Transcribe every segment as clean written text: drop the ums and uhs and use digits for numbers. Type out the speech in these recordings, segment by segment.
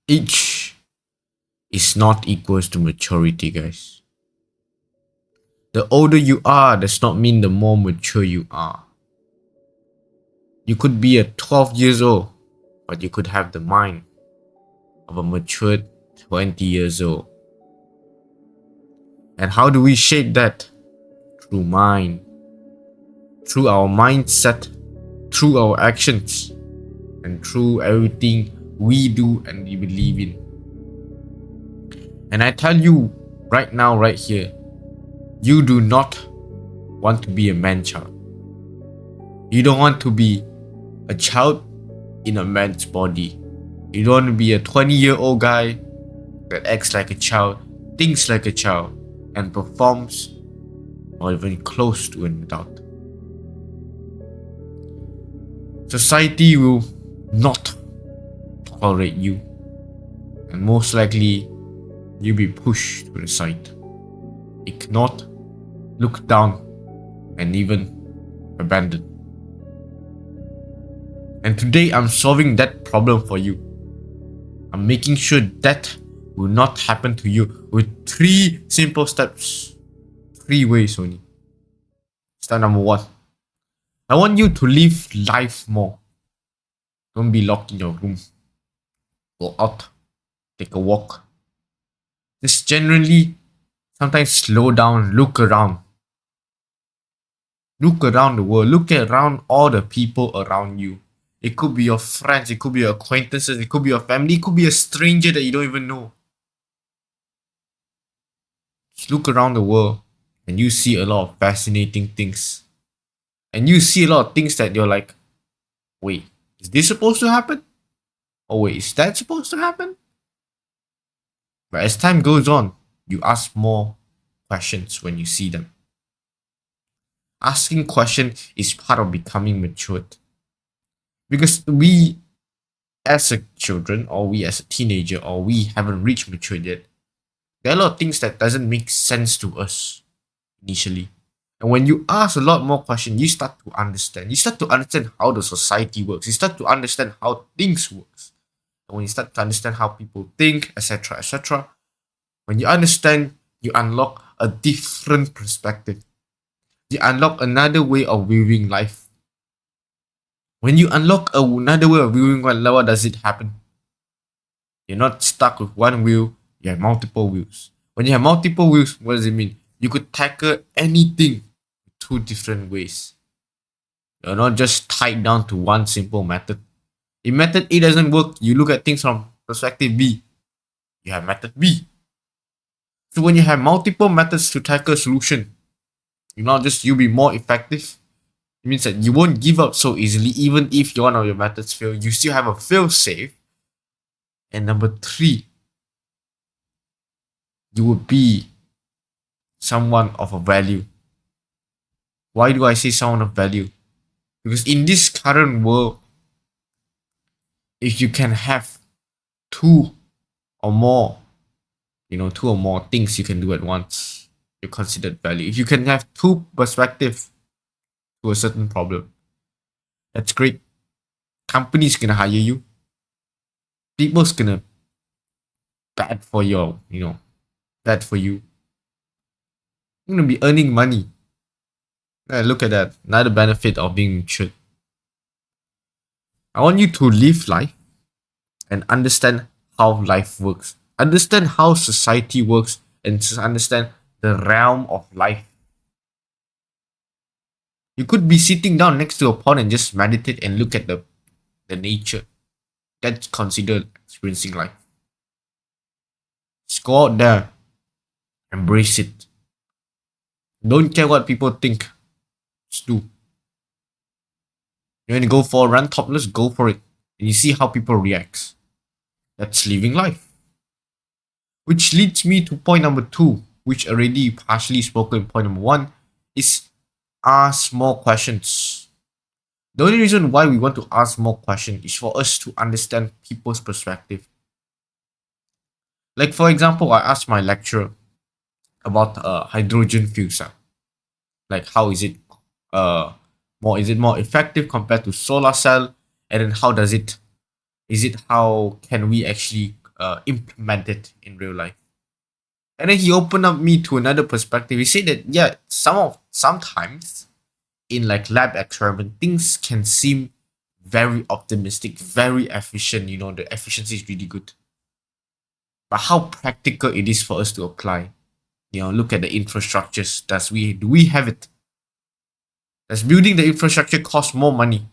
Age is not equals to maturity, guys. The older you are does not mean the more mature you are. You could be a 12 years old, but you could have the mind of a matured 20 years old. And how do we shape that? Through mind, through our mindset, through our actions, and through everything we do and we believe in. And I tell you right now, right here, you do not want to be a man-child. You don't want to be a child in a man's body. You don't want to be a 20-year-old guy that acts like a child, thinks like a child, and performs or even close to an adult. Society will not tolerate you, and most likely you'll be pushed to the side, ignored, looked down, and even abandoned. And today I'm solving that problem for you. I'm making sure that will not happen to you with 3 simple steps. 3 ways only. Step number 1. I want you to live life more. Don't be locked in your room. Go out. Take a walk. Just generally, sometimes slow down, look around. Look around the world. Look around all the people around you. It could be your friends, it could be your acquaintances, it could be your family, it could be a stranger that you don't even know. Just look around the world and you see a lot of fascinating things. And you see a lot of things that you're like, wait, is this supposed to happen? Oh wait, is that supposed to happen? But as time goes on, you ask more questions when you see them. Asking questions is part of becoming matured. Because we as a children, or we as a teenager, or we haven't reached maturity yet, there are a lot of things that doesn't make sense to us initially. And when you ask a lot more questions, you start to understand. You start to understand how the society works. You start to understand how things works. And when you start to understand how people think, etc., etc., when you understand, you unlock a different perspective. You unlock another way of viewing life. When you unlock another way of viewing life, what does it happen? You're not stuck with one wheel, you have multiple wheels. When you have multiple wheels, what does it mean? You could tackle anything 2 different ways. You're not just tied down to one simple method. If method A doesn't work, you look at things from perspective B. You have method B. So when you have multiple methods to tackle a solution, you'll be more effective. It means that you won't give up so easily, even if one of your methods fail. You still have a fail safe. And number 3, you will be someone of a value. Why do I say someone of value? Because in this current world, if you can have 2 or more, 2 or more things you can do at once, you're considered value. If you can have 2 perspectives to a certain problem, that's great. Companies gonna hire you. People's gonna bad for your, bad for you. You're gonna be earning money. Look at that. Another benefit of being mature. I want you to live life and understand how life works. Understand how society works and to understand the realm of life. You could be sitting down next to a pond and just meditate and look at the nature. That's considered experiencing life. Just go out there. Embrace it. Don't care what people think. Just do. You want to go for a run topless? Go for it. And you see how people react. That's living life. Which leads me to point number 2, which already partially spoken in point number 1, is ask more questions. The only reason why we want to ask more questions is for us to understand people's perspective. Like for example, I asked my lecturer about hydrogen fuel cell. Like how is it more effective compared to solar cell, and then how can we actually implement it in real life. And then he opened up me to another perspective. He said that yeah, sometimes in like lab experiment, things can seem very optimistic, very efficient. You know, the efficiency is really good. But how practical it is for us to apply. You know, look at the infrastructures. Do we have it? Does building the infrastructure cost more money?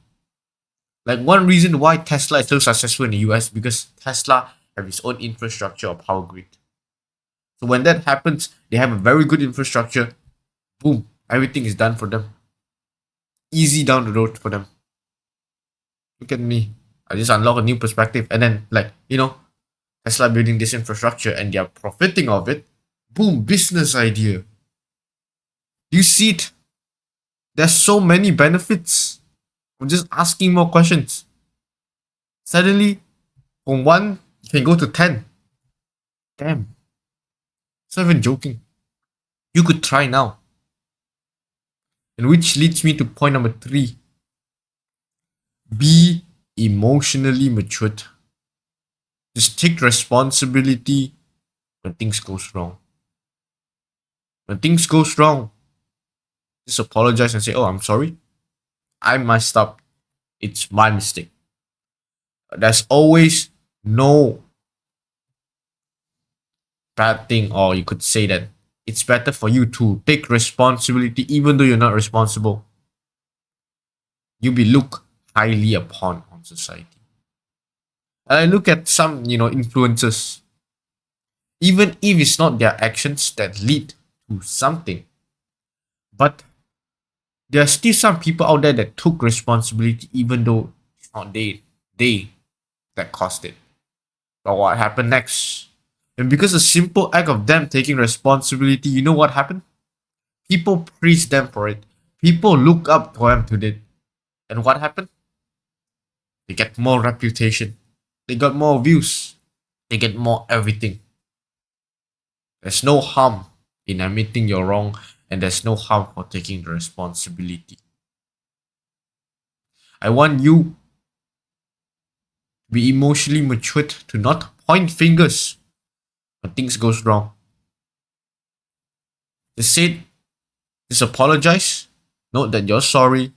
Like one reason why Tesla is so successful in the US because Tesla have its own infrastructure or power grid. So when that happens, they have a very good infrastructure. Boom, everything is done for them. Easy down the road for them. Look at me. I just unlock a new perspective and then Tesla building this infrastructure and they are profiting of it. Boom, business idea. You see it? There's so many benefits. I'm just asking more questions. Suddenly, from 1, you can go to 10. Damn. It's not even joking. You could try now. And which leads me to point number 3. Be emotionally matured. Just take responsibility when things goes wrong. When things goes wrong, just apologize and say, oh, I'm sorry. I messed up. It's my mistake. There's always no bad thing, or you could say that it's better for you to take responsibility even though you're not responsible. You'll be looked highly upon on society. And I look at some, influencers. Even if it's not their actions that lead to something, but there are still some people out there that took responsibility even though it's not they that caused it. But what happened next? And because a simple act of them taking responsibility, you know what happened? People praise them for it. People look up to them to it. And what happened? They get more reputation. They got more views. They get more everything. There's no harm in admitting you're wrong, and there's no harm for taking the responsibility. I want you to be emotionally matured to not point fingers when things goes wrong. Just apologize, note that you're sorry,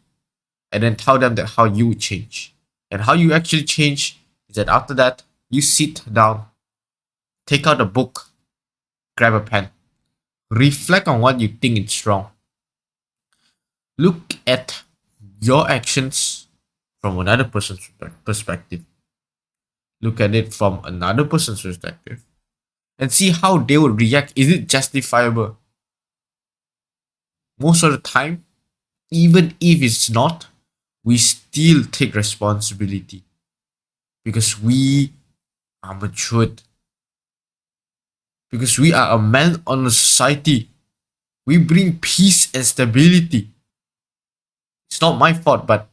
and then tell them that how you would change. And how you actually change is that after that, you sit down, take out a book, grab a pen, reflect on what you think is wrong. Look at your actions from another person's perspective. Look at it from another person's perspective and see how they would react. Is it justifiable? Most of the time, even if it's not, we still take responsibility because we are matured. Because we are a man on a society. We bring peace and stability. It's not my fault, but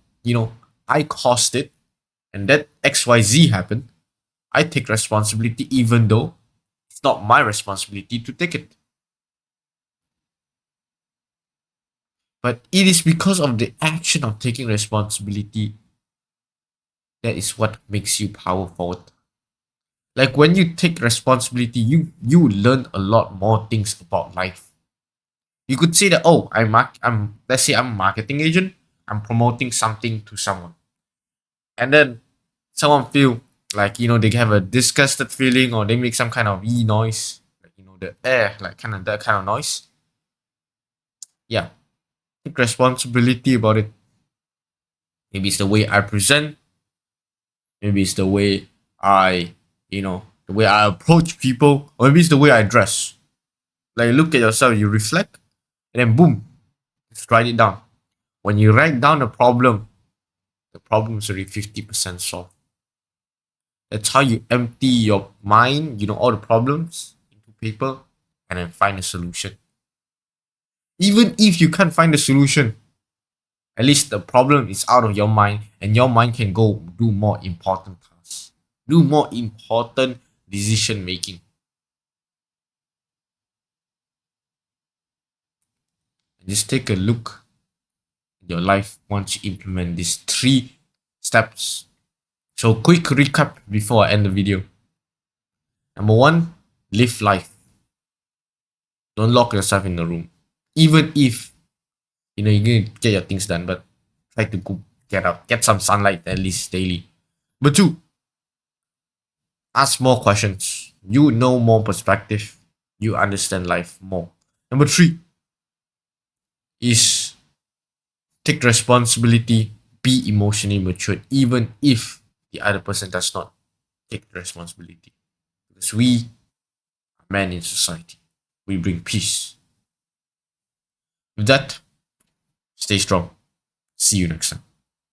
I caused it and that XYZ happened. I take responsibility even though it's not my responsibility to take it. But it is because of the action of taking responsibility that is what makes you powerful. Like when you take responsibility, you learn a lot more things about life. You could say that, oh, let's say I'm a marketing agent, I'm promoting something to someone. And then someone feel like, they have a disgusted feeling or they make some kind of noise, like, the air, like kind of that kind of noise. Yeah. Take responsibility about it. Maybe it's the way I present. Maybe it's the way the way I approach people, or maybe it's the way I dress. Like look at yourself, you reflect, and then boom, just write it down. When you write down the problem is already 50% solved. That's how you empty your mind, all the problems into paper, and then find a solution. Even if you can't find a solution, at least the problem is out of your mind, and your mind can go do more important tasks, do more important decision making. Just take a look at your life once you implement these 3 steps. So quick recap before I end the video. Number one, live life. Don't lock yourself in the room. Even if you're gonna get your things done, but try to go get out, get some sunlight at least daily. Number two, ask more questions. You know more perspective. You understand life more. Number three is take responsibility. Be emotionally mature, even if the other person does not take responsibility. Because we are men in society. We bring peace. With that, stay strong. See you next time.